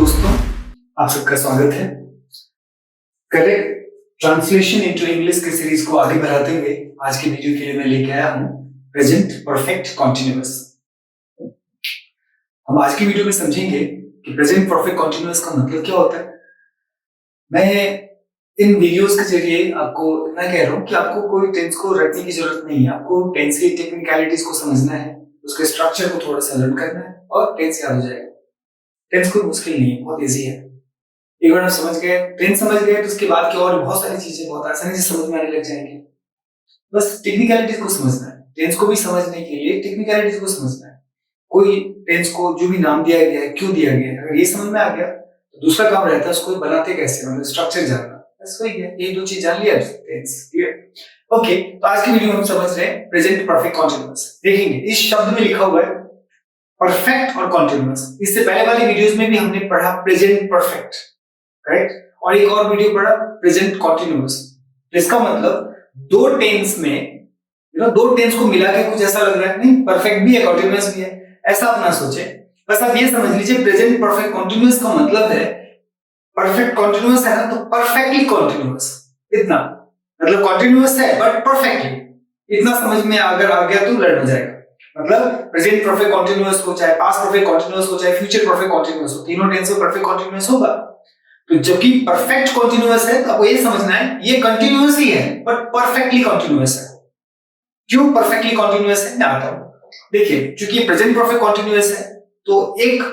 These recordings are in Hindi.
दोस्तों, आप सबका स्वागत है। करेक्ट ट्रांसलेशन इनटू इंग्लिश की सीरीज को आगे बढ़ाते हुए आज के वीडियो के लिए मैं लेके आया हूं प्रेजेंट परफेक्ट कॉन्टिन्यूअस। हम आज की वीडियो में समझेंगे कि प्रेजेंट परफेक्ट कॉन्टिन्यूअस का मतलब क्या होता है। मैं इन वीडियोस के जरिए आपको इतना कह रहा हूं कि आपको कोई टेंस को रटने की जरूरत नहीं है। आपको टेंस की टेक्निकलिटीज को समझना है, उसके स्ट्रक्चर को थोड़ा सा लर्न करना है और टेंस याद हो जाएगा। टेंस कोई मुश्किल नहीं है, बहुत इजी है। एक बार आप समझ गए, टेंस समझ गए, तो उसके बाद की और बहुत सारी चीजें बहुत आसानी से समझ में आने लग जाएंगी। बस टेक्निकलिटीज को समझना है। टेंस को भी समझने के लिए टेक्निकलिटीज को समझना है। कोई टेंस को जो भी नाम दिया गया है, क्यों दिया गया है, अगर ये समझ में आ गया तो दूसरा काम रहता है उसको बनाते कैसे, मतलब स्ट्रक्चर जानना। बस वही है, ये दो चीज जान लिया टेंस। क्लियर? ओके, तो आज की वीडियो में हम समझ रहे हैं प्रेजेंट परफेक्ट कॉन्टिन्यूअस। देखेंगे इस शब्द में लिखा हुआ है परफेक्ट और कॉन्टिन्यूअस। इससे पहले वाली वीडियोस में भी हमने पढ़ा प्रेजेंट परफेक्ट, करेक्ट, और एक और वीडियो पढ़ा प्रेजेंट कॉन्टिन्यूअस। इसका मतलब दो टेंस में दो टेंस को मिला के कुछ ऐसा लग रहा है, नहीं परफेक्ट भी है कॉन्टिन्यूअस भी है, ऐसा आप ना सोचे। बस आप ये समझ लीजिए प्रेजेंट परफेक्ट कॉन्टिन्यूअस का मतलब है परफेक्ट कॉन्टिन्यूअस है ना, तो परफेक्टली कॉन्टिन्यूअस, इतना मतलब कॉन्टिन्यूअस है बट परफेक्टली। इतना समझ में अगर आ गया तो लर्न हो जाएगा। मतलब प्रेजेंट परफेक्ट कॉन्टिन्यूअस हो, चाहे पास्ट परफेक्ट कॉन्टिन्यूअस हो, चाहे फ्यूचर परफेक्ट कॉन्टिन्यूअस हो, तीनों टेंस में परफेक्ट कॉन्टिन्यूअस होगा। तो जबकि परफेक्ट कॉन्टिन्यूअस है तो आपको ये समझना है ये कंटिन्यूअस ही है बट परफेक्टली कॉन्टिन्यूअस है। क्यों परफेक्टली कॉन्टिन्यूअस है, मैं आता हूं। देखिए, क्योंकि प्रेजेंट परफेक्ट कॉन्टिन्यूअस है तो एक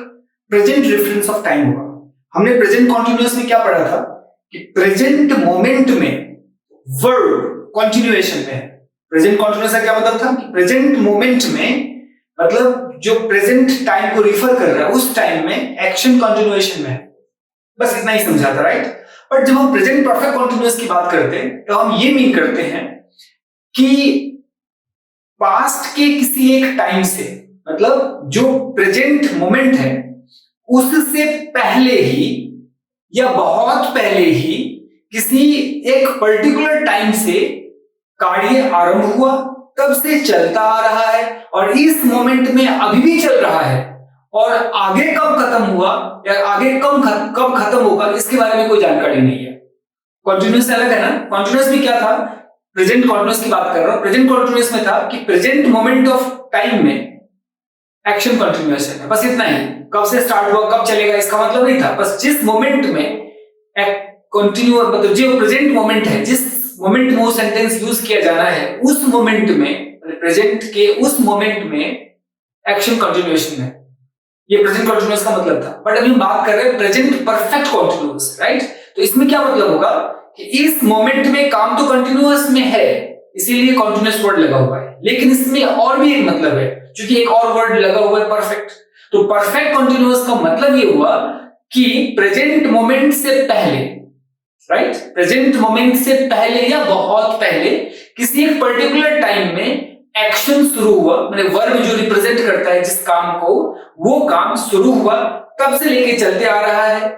प्रेजेंट रेफरेंस ऑफ टाइम होगा। हमने प्रेजेंट कॉन्टिन्यूअस में क्या पढ़ा था कि प्रेजेंट मोमेंट में वर्ब कॉन्टिन्यूएशन में है। प्रेजेंट कॉन्टिन्यूअस का क्या मतलब था कि प्रेजेंट मोमेंट में, मतलब जो प्रेजेंट टाइम को रिफर कर रहा है उस टाइम में एक्शन कॉन्टिन्यूएशन में है। बस इतना ही समझा था, राइट। बट जब हम प्रेजेंट परफेक्ट कॉन्टिन्यूअस की बात करते हैं तो हम ये मीन करते हैं कि पास्ट के किसी एक टाइम से, मतलब जो प्रेजेंट मोमेंट है उससे पहले ही या बहुत पहले ही किसी एक पर्टिकुलर टाइम से कार्य आरंभ हुआ, तब से चलता आ रहा है और इस मोमेंट में अभी भी चल रहा है, और आगे कब खत्म हुआ या आगे कब खत्म होगा इसके बारे में कोई जानकारी नहीं है। कॉन्टिन्यूअस अलग है ना। कॉन्टिन्यूअस में क्या था, प्रेजेंट कॉन्टिन्यूअस की बात कर रहा हूं। प्रेजेंट कॉन्टिन्यूअस में था कि प्रेजेंट मोमेंट ऑफ टाइम में एक्शन कॉन्टिन्यूअस है, बस इतना ही। कब से स्टार्ट हुआ कब चलेगा इसका मतलब नहीं था। बस जिस मोमेंट में कंटिन्यूअस, मतलब जो प्रेजेंट मोमेंट है, जिस मोमेंट में वो सेंटेंस यूज किया जाना है उस मोमेंट में, प्रेजेंट के उस मोमेंट में एक्शन कंटिन्यूएशन है। ये प्रेजेंट कंटिन्यूअस का मतलब था। बट अभी हम बात कर रहे हैं प्रेजेंट परफेक्ट कंटिन्यूअस, राइट। तो इसमें क्या मतलब होगा कि इस मोमेंट में काम तो कंटिन्यूअस में है, इसीलिए कंटिन्यूअस वर्ड लगा हुआ है, लेकिन इसमें और भी एक मतलब है, क्योंकि एक और वर्ड लगा हुआ है परफेक्ट। तो परफेक्ट कंटिन्यूअस का मतलब ये हुआ कि प्रेजेंट मोमेंट से पहले, राइट, प्रेजेंट मोमेंट से पहले या बहुत पहले किसी एक पर्टिकुलर टाइम में एक्शन शुरू हुआ, मतलब वर्ब जो रिप्रेजेंट करता है जिस काम को, वो काम शुरू हुआ, तब से लेके चलते आ रहा है,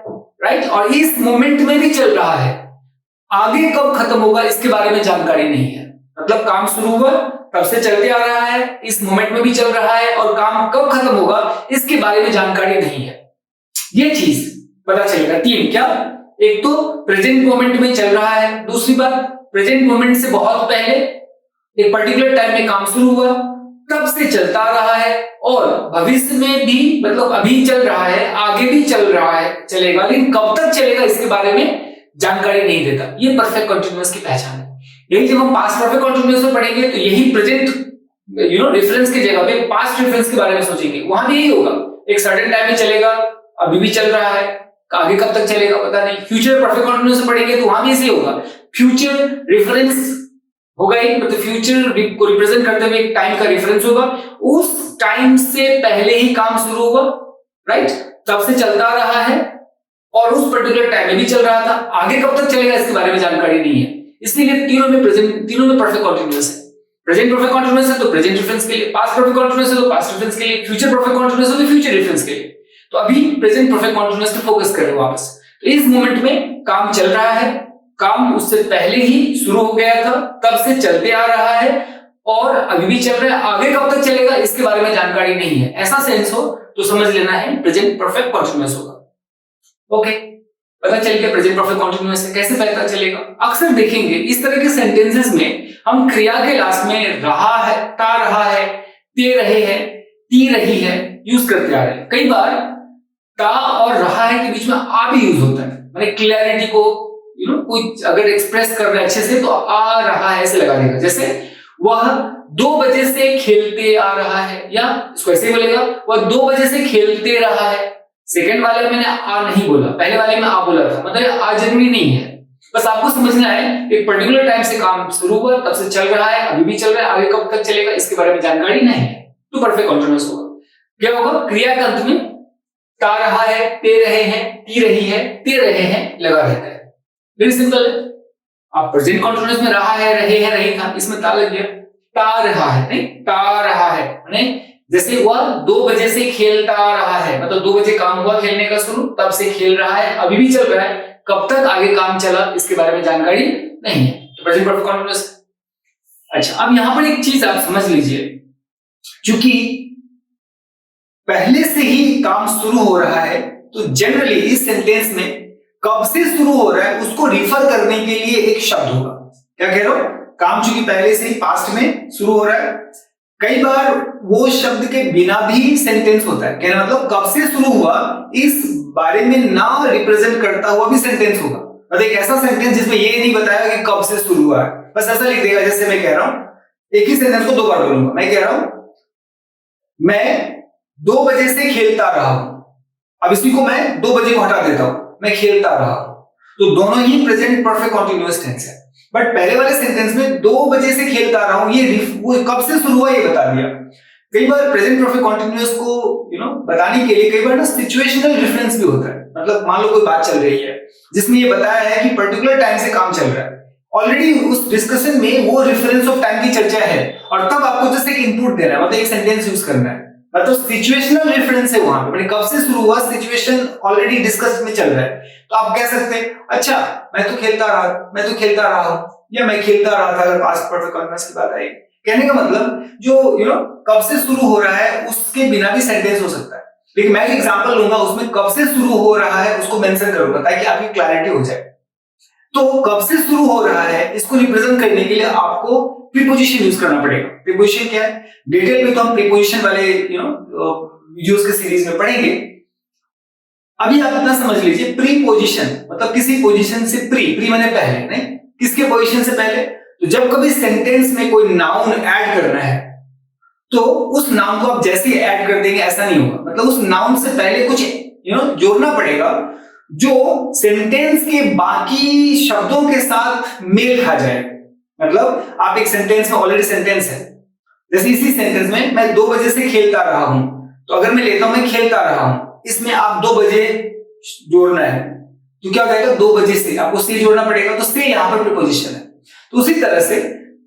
राइट, और इस मोमेंट में भी चल रहा है। आगे कब खत्म होगा इसके बारे में जानकारी नहीं है। मतलब काम शुरू हुआ तब से चलते आ रहा है, इस मोमेंट में भी चल रहा है, और काम कब खत्म होगा इसके बारे में जानकारी नहीं है। ये चीज पता चलेगा। तीन क्या, एक तो प्रेजेंट मोमेंट में चल रहा है, दूसरी बात प्रेजेंट मोमेंट से बहुत पहले एक पर्टिकुलर टाइम में काम शुरू हुआ, तब से चलता आ रहा है, और भविष्य में भी, मतलब अभी चल रहा है, आगे भी चल रहा है, चलेगा, लेकिन कब तक चलेगा इसके बारे में जानकारी नहीं देता। ये परफेक्ट कंटिन्यूअस की पहचान है। यही जब हम पास्ट परफेक्ट कंटिन्यूअस में पढ़ेंगे तो यही प्रेजेंट रेफरेंस की जगह पे पास्ट रेफरेंस के बारे में सोचेंगे, वहां भी यही होगा। एक सर्टेन टाइम में चलेगा, अभी भी चल रहा है, आगे कब तक चलेगा पता नहीं। फ्यूचर परफेक्ट कंटिन्यूअस में पढ़ेंगे तो वहां भी ऐसे होगा, फ्यूचर रेफरेंस होगा ही, मतलब फ्यूचर को रिप्रेजेंट करते हुए एक टाइम का रेफरेंस होगा, उस टाइम से पहले ही काम शुरू हुआ, राइट, तब से चलता आ रहा है और उस पर्टिकुलर टाइम में भी चल रहा था, आगे कब तक चलेगा इसके बारे में जानकारी नहीं है। इसलिए तीनों में परफेक्ट कंटिन्यूअस है। प्रेजेंट परफेक्ट कंटिन्यूअस है तो प्रेजेंट रेफरेंस के लिए, पास्ट परफेक्ट कंटिन्यूअस है तो पास्ट रेफरेंस के लिए, फ्यूचर परफेक्ट कंटिन्यूअस है तो फ्यूचर रेफरेंस के लिए। तो अभी प्रेजेंट परफेक्ट कंटिन्यूअस पे फोकस करें वापस। तो इस मोमेंट में काम चल रहा है, काम उससे पहले ही शुरू हो गया था, तब से चलते आ रहा है और अभी भी चल रहा है, आगे कब तक चलेगा इसके बारे में जानकारी नहीं है। ऐसा सेंस हो तो समझ लेना है प्रेजेंट परफेक्ट कंटिन्यूअस होगा। ओके, पता चल गया प्रेजेंट परफेक्ट कंटीन्यूअस है। कैसे पता चलेगा? अक्सर देखेंगे इस तरह के सेंटेंसेस में हम क्रिया के लास्ट में रहा है, ता रहा है, ते रहे हैं, ती रही है यूज करते आ रहे हैं। कई बार ता और रहा है के बीच में आ भी यूज होता है, माने क्लैरिटी को कुछ अगर एक्सप्रेस कर रहे हैं अच्छे से तो आ रहा है ऐसे लगा देगा। जैसे वह 2 बजे से खेलते आ रहा है, या इसको ऐसे बोलेगा वह 2 बजे से खेलते रहा है। सेकंड वाले में मैंने आ नहीं बोला, पहले वाले में आ बोला था, मतलब आ जरूरी नहीं है। बस आपको समझना है एक पर्टिकुलर टाइम से काम शुरू हुआ, तब से चल रहा है, अभी भी चल रहा है, आगे कब तक चलेगा इसके बारे में जानकारी नहीं है, तो परफेक्ट कंटीन्यूअस होगा। क्या होगा? क्रिया के अंत में ता रहा है, ते रहे हैं, ती रही है, ते रहे हैं लगा रहता है। वेरी सिंपल है। आप प्रेजेंट कंटीन्यूअस में रहा है, रहे हैं, रही था, इसमें ता लग गया, ता रहा है, नहीं ता रहा है, माने जैसे वह 2 बजे से खेलता रहा है, मतलब 2 बजे काम हुआ खेलने का शुरू, तब से खेल रहा है, अभी भी चल रहा है, कब तक आगे काम चला इसके बारे में जानकारी नहीं है, तो प्रेजेंट परफेक्ट कंटीन्यूअस। अच्छा, अब यहां पर एक चीज आप समझ लीजिए, क्योंकि पहले से ही काम शुरू हो रहा है तो जनरली इस सेंटेंस में कब से शुरू हो रहा है उसको रिफर करने के लिए एक शब्द होगा। क्या कह रहा हूं? काम चूंकि पहले से ही पास्ट में शुरू हो रहा है, कई बार वो शब्द के बिना भी सेंटेंस होता है, कहना मतलब कब से शुरू हुआ इस बारे में ना रिप्रेजेंट करता हुआ भी सेंटेंस होगा। मतलब एक ऐसा सेंटेंस जिसमें ये नहीं बताया कि कब से शुरू हुआ है, बस ऐसा लिख देगा। जैसे मैं कह रहा हूं, एक ही सेंटेंस को 2 बार बोलूंगा, मैं कह रहा हूं मैं 2 बजे से खेलता रहा हूं, अब इसी को मैं 2 बजे को हटा देता हूं, मैं खेलता रहा हूं, तो दोनों ही प्रेजेंट परफेक्ट कंटीन्यूअस टेंस है। बट पहले वाले सेंटेंस में 2 बजे से खेलता रहा हूं, ये कब से शुरू हुआ ये बता दिया। कई बार प्रेजेंट परफेक्ट कंटीन्यूअस को बताने के लिए कई बार ना सिचुएशनल रेफरेंस भी होता है। मतलब मान लो कोई बात चल रही है जिसमें ये बताया है कि पर्टिकुलर टाइम से काम चल रहा है, ऑलरेडी उस डिस्कशन में वो रेफरेंस ऑफ टाइम की चर्चा है, और तब आपको जस्ट एक इनपुट देना है, मतलब एक सेंटेंस यूज करना है, मतलब सिचुएशनल रेफरेंस है वहां पे, कब से शुरू हुआ, सिचुएशन ऑलरेडी डिस्कस में चल रहा है, तो आप कह सकते हैं अच्छा मैं तो खेलता रहा हूं, या मैं खेलता रहा था, अगर पास्ट परफेक्ट कंटीन्यूअस की बात आई। कहने का मतलब जो कब से शुरू हो रहा है उसके बिना भी सेंटेंस हो सकता है, लेकिन मैं एक एग्जांपल लूंगा उसमें कब से शुरू हो रहा है उसको मेंशन करूंगा ताकि आपकी क्लैरिटी हो जाए। तो कब से शुरू हो रहा है इसको रिप्रेजेंट करने के लिए आपको प्रीपोजिशन यूज करना पड़ेगा। प्रीपोजिशन क्या है? डिटेल में तो हम प्रीपोजिशन वाले वीडियोस के सीरीज में पढ़ेंगे। अभी आप इतना समझ लीजिए, प्रीपोजिशन मतलब किसी पोजीशन से प्री माने पहले, नहीं किसके पोजीशन से पहले। तो जब कभी सेंटेंस में कोई नाउन ऐड करना है तो उस नाउन को आप जैसे ही ऐड कर देंगे ऐसा नहीं होगा, मतलब उस नाउन से पहले कुछ जोड़ना पड़ेगा जो सेंटेंस के बाकी शब्दों के साथ मेल खा जाए। मतलब आप एक सेंटेंस में ऑलरेडी सेंटेंस है, जैसे इसी सेंटेंस में मैं 2 बजे से खेलता रहा हूं, तो अगर मैं लेता हूं मैं खेलता रहा हूं, इसमें आप 2 बजे जोड़ना है तो क्या हो जाएगा? 2 बजे से आपको से जोड़ना पड़ेगा, तो से यहां पर प्रीपोजिशन है। तो उसी तरह से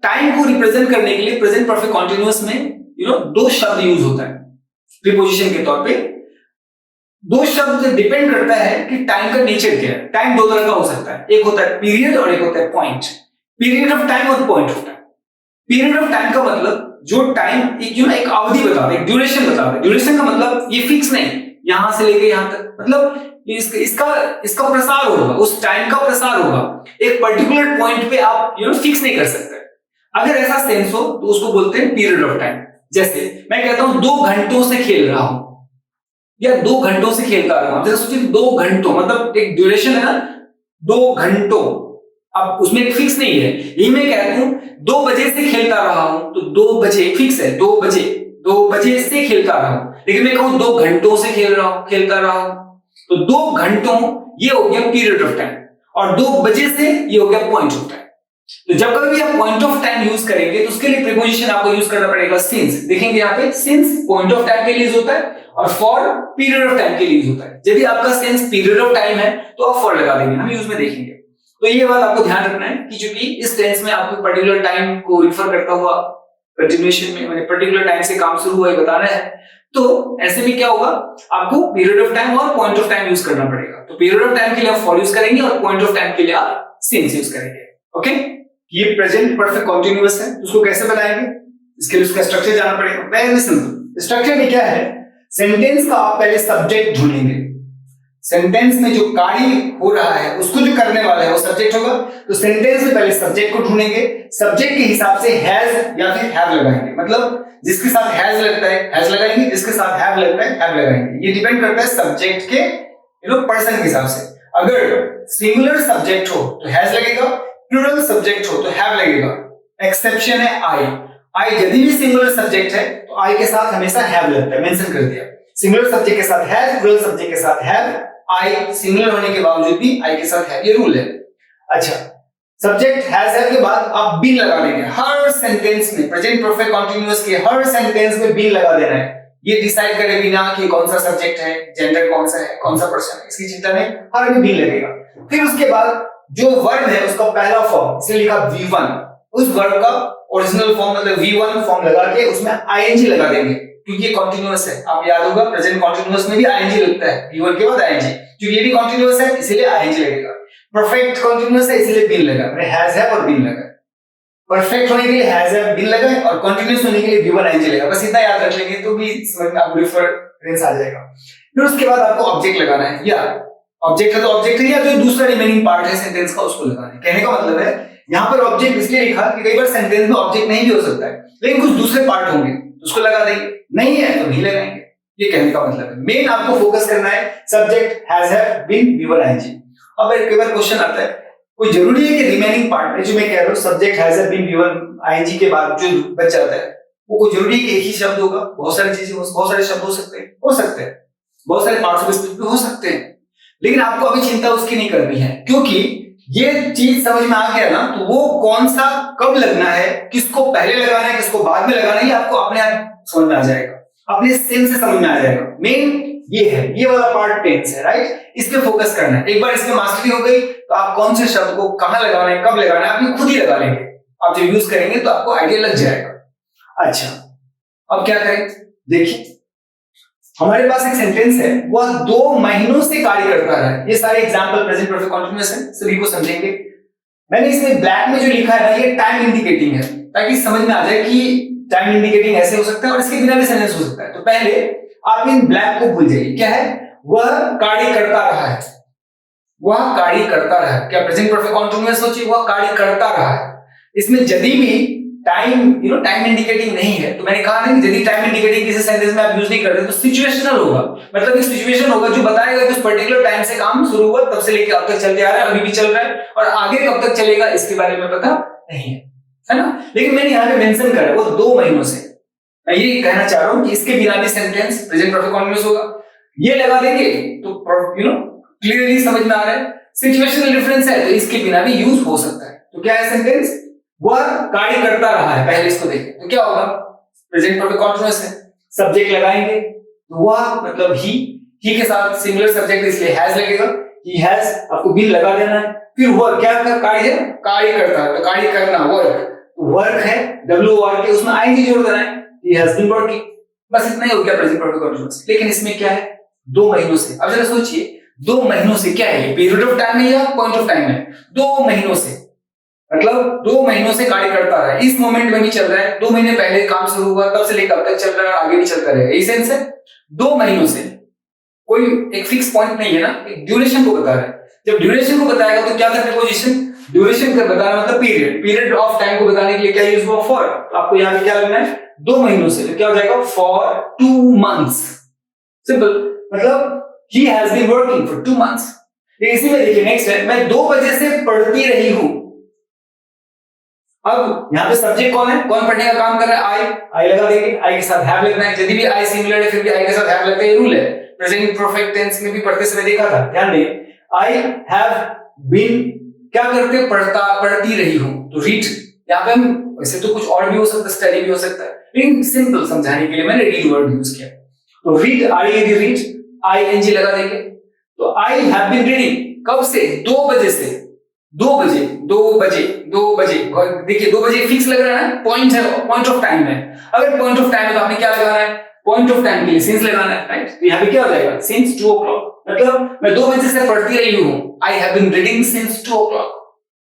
टाइम को रिप्रेजेंट करने के लिए प्रेजेंट परफेक्ट कंटीन्यूअस में 2 शब्द यूज होता है प्रीपोजिशन के तौर पे। 2 शब्द डिपेंड करता है कि टाइम का नेचर क्या है। टाइम 2 तरह का हो सकता है, एक होता है पीरियड और एक होता है पॉइंट। पीरियड ऑफ टाइम और point of time. Period of time का मतलब जो टाइम एक अवधि बताता है, एक ड्यूरेशन बताता है। ड्यूरेशन का मतलब ये फिक्स नहीं यहां से लेके यहां तक, मतलब इसका प्रसार होगा, उस टाइम का प्रसार होगा, एक पर्टिकुलर पॉइंट पे आप फिक्स नहीं कर सकते। अगर ऐसा सेंस हो तो उसको बोलते हैं पीरियड ऑफ टाइम। जैसे मैं कहता हूं 2 घंटों से खेल रहा हूं या 2 घंटों से खेलता रहा हूं, जैसे सोचिए 2 घंटों मतलब एक ड्यूरेशन है ना, 2 घंटों, अब उसमें एक फिक्स नहीं है। यही मैं कहता हूं 2 बजे से खेलता रहा हूं, तो 2 बजे फिक्स है, 2 बजे से खेलता रहा हूं। लेकिन मैं कहूं 2 घंटों से खेलता रहा हूं, तो 2 घंटों ये हो गया पीरियड ऑफ टाइम, और 2 बजे से ये हो गया पॉइंट ऑफ टाइम। तो जब कभी भी आप पॉइंट ऑफ टाइम यूज करेंगे तो उसके लिए प्रीपोजिशन आपको यूज करना पड़ेगा सिंस। देखेंगे यहाँ पे सिंस पॉइंट ऑफ टाइम के लिए यूज होता है और फॉर पीरियड ऑफ टाइम के लिए यूज होता है। यदि आपका सिंस पीरियड ऑफ टाइम है तो आप फॉर लगा देंगे, हम यूज में देखेंगे। तो ये बात आपको ध्यान रखना है कि चूंकि इस टेंस में आपको पर्टिकुलर टाइम को रिफर करता हुआ कंटिन्यूएशन में मैंने पर्टिकुलर टाइम से काम शुरू हुआ है बताना है, तो ऐसे में क्या होगा, आपको पीरियड ऑफ टाइम और पॉइंट ऑफ टाइम यूज करना पड़ेगा। तो पीरियड ऑफ टाइम के लिए आप फॉर यूज करेंगे और पॉइंट ऑफ टाइम के लिए आप सिंस यूज करेंगे। ओके, ये प्रेजेंट परफेक्ट कंटीन्यूअस है, उसको कैसे बनाएंगे, इसके लिए उसका स्ट्रक्चर जाना पड़ेगा। Very simple. स्ट्रक्चर में क्या है, सेंटेंस का आप पहले सब्जेक्ट ढूंढेंगे। सेंटेंस में जो कार्य हो रहा है उसको जो करने वाला है वो सब्जेक्ट होगा। तो सेंटेंस में पहले सब्जेक्ट को ढूंढेंगे, सब्जेक्ट के हिसाब से हैज या फिर हैव लगाएंगे। मतलब जिसके साथ हैज लगता है हैज लगाएंगे, जिसके साथ हैव लगता है हैव लगाएंगे। ये डिपेंड करता है सब्जेक्ट के पर्सन के हिसाब से। अगर सिंगुलर सब्जेक्ट हो तो हैज लगेगा, प्लूरल सब्जेक्ट हो तो हैव लगेगा। एक्सेप्शन है आई यदि भी सिंगुलर सब्जेक्ट है तो आई के साथ हमेशा हैव लगता है, मेंशन कर दिया। सिंगुलर सब्जेक्ट के साथ हैज, प्लूरल सब्जेक्ट के साथ हैव, आई सिंगुलर होने के बावजूद भी आई के साथ हैव, ये रूल है। अच्छा, सब्जेक्ट हैज है के बाद आप बीन लगा देंगे हर सेंटेंस में। प्रेजेंट परफेक्ट कंटीन्यूअस के हर सेंटेंस में बीन लगा देना है। ये डिसाइड करे बिना कि कौन सा सब्जेक्ट है, जेंडर कौन सा है, कौन सा पर्सन है, इसकी चिंता नहीं, हर में बीन लगेगा। फिर उसके बाद जो वर्ब है उसका पहला फॉर्म, इसलिए लिखा V1, उस वर्ब का ओरिजिनल फॉर्म मतलब V1 फॉर्म लगा के उसमें ing लगा देंगे, क्योंकि ये कंटीन्यूअस है। आप याद होगा प्रेजेंट कंटीन्यूअस में भी ing लगता है, V1 के बाद ing, क्योंकि ये भी कंटीन्यूअस है इसलिए ing लगेगा। परफेक्ट कंटीन्यूअस है इसलिए बीन लगा, मैंने हैज है और बीन लगा। परफेक्ट होने के लिए हैज है बीन लगा और कंटीन्यूअस होने के लिए V1 ing लगा। बस इतना याद रख लेंगे तो भी समझ में आपको रेफरेंस आ जाएगा। फिर उसके बाद आपको ऑब्जेक्ट लगाना है, या ऑब्जेक्ट है तो ऑब्जेक्ट है, या जो दूसरा रिमेनिंग पार्ट है सेंटेंस का उसको लगाना है। कहने का मतलब है यहाँ पर ऑब्जेक्ट इसलिए लिखा कि कई बार सेंटेंस में ऑब्जेक्ट नहीं भी हो सकता है, लेकिन कुछ दूसरे पार्ट होंगे तो उसको लगा देंगे, नहीं है तो नहीं लगाएंगे। ये कहने का मतलब है। मेन आपको फोकस करना है subject has have been V1 ing। अब कई बार क्वेश्चन आता है, कोई जरूरी है कि रिमेनिंग पार्ट में जो मैं कह रहा हूँ subject has have been V1 ing के बाद जो बच जाता है वो कोई जरूरी है कि एक ही शब्द होगा? बहुत सारी चीजें, बहुत सारे शब्द हो सकते हैं, बहुत सारे पार्ट्स ऑफ स्पीच भी हो सकते हैं, लेकिन आपको अभी चिंता उसकी नहीं करनी है, क्योंकि ये चीज समझ में आ गया ना तो वो कौन सा कब लगना है, किसको पहले लगाना है, किसको बाद में लगाना है, ये आपको अपने आप समझ में आ जाएगा, अपने सेंस से समझ में आ जाएगा। मेन ये है, ये वाला पार्ट टेंस है, राइट? इस पे फोकस करना है। एक बार इसमें मास्टरी हो गई तो आप कौन से शब्द को कहां लगाना है, कब लगाना है, आप खुद ही लगा लेंगे। आप जब यूज करेंगे तो आपको आइडिया लग जाएगा। अच्छा, अब क्या करें, देखिए हमारे पास एक सेंटेंस है, वह 2 महीनों से कार्य करता है। ये सारे एग्जांपल प्रेजेंट परफेक्ट कंटीन्यूअस है, सभी को समझेंगे। मैंने इसमें ब्लैक में जो लिखा है ना, ये टाइम इंडिकेटिंग है, ताकि समझ में आ जाए कि टाइम इंडिकेटिंग ऐसे हो सकता है और इसके बिना भी सेंटेंस हो सकता है। तो पहले आप इन ब्लैक को भूल जाइए। क्या है? वह कार्य करता रहा है, वह कार्य करता रहा है। क्या प्रेजेंट परफेक्ट कंटीन्यूअस सोचिए, वह कार्य करता रहा है। इसमें यदि भी टाइम टाइम इंडिकेटिंग नहीं है, तो मैंने कहा ना कि यदि टाइम इंडिकेटिंग किसी सेंटेंस में आप यूज नहीं करते तो सिचुएशनल होगा। मतलब एक सिचुएशन होगा जो बताएगा कि उस पर्टिकुलर टाइम से काम शुरू हुआ, तब से लेकर अब तक चलते आ रहा है, अभी भी चल रहा है, और आगे कब तक चलेगा इसके बारे में पता नहीं है ना? लेकिन मैंने यहाँ पे मेंशन करा वो 2 महीनों से। मैं ये कहना चाह रहा हूँ कि इसके बिना भी सेंटेंस प्रेजेंट परफेक्ट कंटीन्यूअस होगा। ये लगा देंगे तो क्लियरली समझ में आ रहा है। सिचुएशनल डिफरेंस है तो इसके बिना भी यूज हो सकता है। तो क्या है सेंटेंस? वह कार्य करता रहा है। पहले इसको देखें तो क्या होगा, प्रेजेंट परफेक्ट कंटीन्यूअस है, सब्जेक्ट लगाएंगे, वह मतलब ही के साथ सिंगुलर सब्जेक्ट इसलिए हैज लगेगा, ही हैज, आपको भी लगा देना है। फिर वर्क, क्या कार्य है? कार्य करता है, तो कार्य करना वर्क है, WORK, उसमें आईएनजी जोड़ देना है, ही हैज बीन वर्किंग। बस इतना ही हो गया प्रेजेंट परफेक्ट कंटीन्यूअस। लेकिन इसमें क्या है? 2 महीनों से। अब जरा सोचिए 2 महीनों से क्या है, पीरियड ऑफ टाइम है या पॉइंट ऑफ टाइम है? 2 महीनों से मतलब 2 महीनों से कार्य करता रहा है, इस मोमेंट में भी चल रहा है, 2 महीने पहले काम शुरू हुआ तब से लेकर अब तक चल रहा है, आगे भी चलता रहेगा। यही सेंस है। 2 महीनों से कोई एक फिक्स पॉइंट नहीं है ना, एक ड्यूरेशन को बता रहा है। जब ड्यूरेशन को बताएगा तो क्या था प्रीपोजिशन? ड्यूरेशन का बताना मतलब पीरियड ऑफ टाइम को बताने के लिए क्या यूज हुआ? फॉर। आपको यहाँ पे क्या लगना है? 2 महीनों से, तो क्या हो जाएगा? For 2 months। सिंपल, मतलब he has been working for 2 months। इसी में देखिए नेक्स्ट है, मैं 2 बजे से पढ़ती रही हूं। अब यहाँ पे सब्जेक्ट कौन है, कौन पढ़ने का काम कर रहा है? आई लगा देंगे, आई के साथ हैव लगना है। यदि भी आई सिंगुलर है फिर भी आई के साथ हैव लगता है, ये रूल है। प्रेजेंट परफेक्ट टेंस में भी पढ़ते समय देखा था, ध्यान दें। आई हैव बीन क्या करते? पढ़ती रही हूं, तो रीड। यहाँ पे हम वैसे तो कुछ और भी हो सकता है, स्टडी भी हो सकता है, लेकिन सिंपल समझाने के लिए मैंने रीड वर्ड यूज किया। तो रीड, रीड, ING लगा देंगे। तो आई हैव बीन रीडिंग, कब से? 2 बजे से। 2 बजे। देखिए 2 बजे फिक्स लग रहा है ना, पॉइंट है, पॉइंट ऑफ टाइम है। अगर पॉइंट ऑफ टाइम है तो आपने क्या लगाना है? पॉइंट ऑफ टाइम के लिए सिंस लगाना है, राइट? तो यहाँ पे क्या हो जाएगा? सिंस 2 o'clock, मतलब मैं 2 बजे से पढ़ती रही हूँ। I have been reading since 2 o'clock।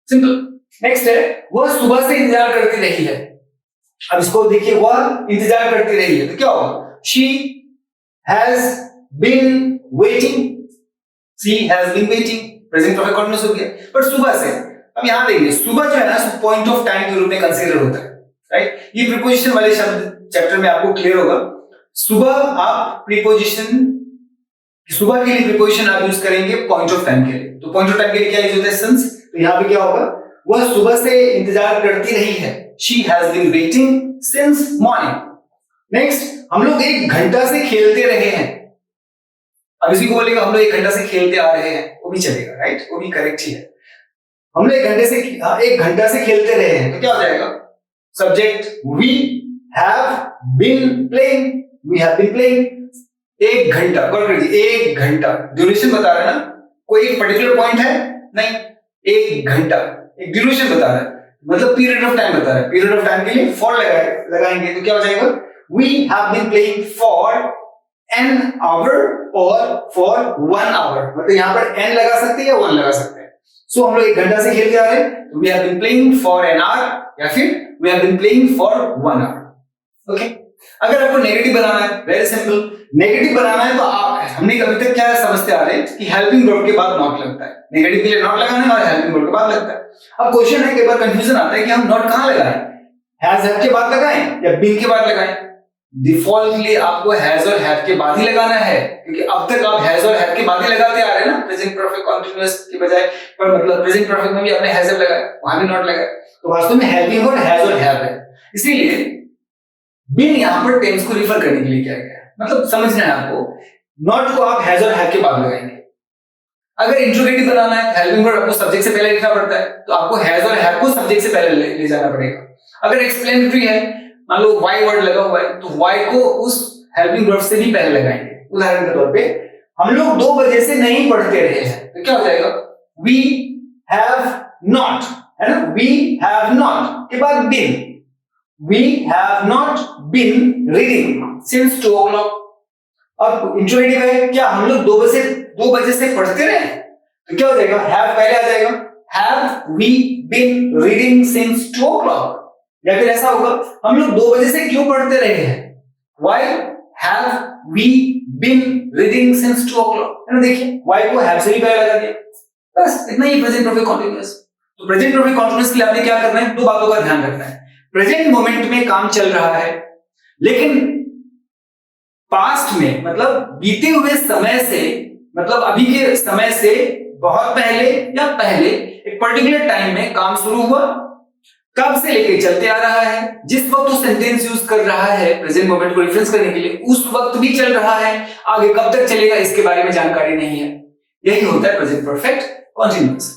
Simple. Next है, वह सुबह से इंतजार करती रही है। अब इसको देखिए, वह इंतजार करती रही है तो क्या होगा? She has been waiting she has been waiting, present perfect continuous हो गया। पर सुबह से, अब यहां देखिए सुबह जो है ना पॉइंट ऑफ टाइम के रूप में कंसीडर होता है, राइट। ये प्रीपोजिशन वाले शब्द चैप्टर में आपको क्लियर होगा। सुबह आप प्रीपोजिशन, सुबह के लिए प्रीपोजिशन आप यूज करेंगे पॉइंट ऑफ टाइम के लिए। तो पॉइंट ऑफ टाइम के लिए क्या यूज होता है? सिंस। तो यहां पे क्या होगा? वह सुबह से इंतजार करती रही है, she has been waiting since morning. Next, हम लोग 1 घंटा से खेलते रहे हैं। अब इसी को बोलेगा हम लोग 1 घंटा से खेलते आ रहे हैं, वो भी चलेगा, राइट, वो भी करेक्ट ही है। हम लोग 1 घंटा से खेलते रहे हैं, तो क्या हो जाएगा? Subject we have been playing, we have been playing. 1 घंटा, गौर करिए 1 घंटा ड्यूरेशन बता रहा है ना, कोई एक पर्टिकुलर पॉइंट है नहीं, 1 घंटा एक ड्यूरेशन बता रहा है, मतलब पीरियड ऑफ टाइम बता रहा है। पीरियड ऑफ टाइम के लिए फॉर लगाएंगे तो क्या हो जाएगा? We have been playing for an hour और फॉर 1 आवर, मतलब यहां पर एन लगा सकते हैं या 1 लगा सकते हैं। सो हम लोग 1 घंटा से खेलते आ रहे हैं, तो we have been playing for an hour या फिर we have been playing for 1 hour. Okay, अगर आपको नेगेटिव बनाना है, वेरी सिंपल, नेगेटिव बनाना है तो आप, हमने कभी तक क्या समझते आ रहे हैं कि हेल्पिंग वर्ब के बाद नॉट लगता है। नेगेटिव के लिए नॉट लगाना है और हेल्पिंग वर्ब के बाद लगता है। अब क्वेश्चन है, कई बार कंफ्यूजन आता है कि हम नॉट कहां लगाएं, हैज हैव के बाद लगाएं या बीन के बाद लगाएं। डिफॉल्टली आपको हैज और हैव के बाद ही लगाना है, क्योंकि अब तक आप हैज और हैव के बाद ही लगाते आ रहे हैं ना, प्रेजेंट परफेक्ट कंटीन्यूअस की बजाय। पर मतलब प्रेजेंट परफेक्ट में भी आपने हैज हैव लगाया, वहां भी नॉट लगाया, तो वास्तव में हेल्पिंग वर्ब हैज और हैव है। इसीलिए बीन यहां पर टेंस को रिफर करने के लिए किया गया है, मतलब समझना है आपको। नॉट को आप हैज और हैव के बाद लगाएंगे। अगर इंट्रोगेटिव बनाना है, हेल्पिंग वर्ब आपको सब्जेक्ट से पहले लिखना पड़ता है, तो आपको हैज और हैव को सब्जेक्ट से पहले ले जाना पड़ेगा। अगर एक्सप्लेनेटरी है, मान लो वाई वर्ड लगा हुआ है, तो वाई को उस हेल्पिंग वर्ब से भी पहले लगाएंगे। उदाहरण के तौर पे हम लोग 2 बजे से नहीं पढ़ते रहे हैं, तो क्या हो जाएगा? वी हैव नॉट, है ना, वी हैव नॉट के बाद been, we have not been reading since 2 o'clock। अब इंट्रोगेटिव है, क्या हम लोग 2 बजे से पढ़ते रहे, तो क्या हो जाएगा? हैव पहले आ जाएगा, have we been reading since 2 o'clock। या फिर ऐसा होगा, हम लोग 2 बजे से क्यों पढ़ते रहे हैं, why have we been reading since 2 o'clock, है ना। देखिए व्हाई को हैव से भी पहले लगा दिया, बस इतना ही प्रेजेंट परफेक्ट कंटीन्यूअस। तो प्रेजेंट परफेक्ट कंटीन्यूअस के लिए आपने क्या करना है? 2 बातों का ध्यान रखना है। प्रेजेंट मोमेंट में काम चल रहा है, लेकिन पास्ट में मतलब बीते हुए समय से, मतलब अभी के समय से बहुत पहले या पहले एक पर्टिकुलर टाइम में काम शुरू हुआ, कब से लेकर चलते आ रहा है, जिस वक्त वो सेंटेंस यूज कर रहा है प्रेजेंट मोमेंट को रेफरेंस करने के लिए, उस वक्त भी चल रहा है, आगे कब तक चलेगा इसके बारे में जानकारी नहीं है। यही होता है प्रेजेंट परफेक्ट कंटीन्यूअस।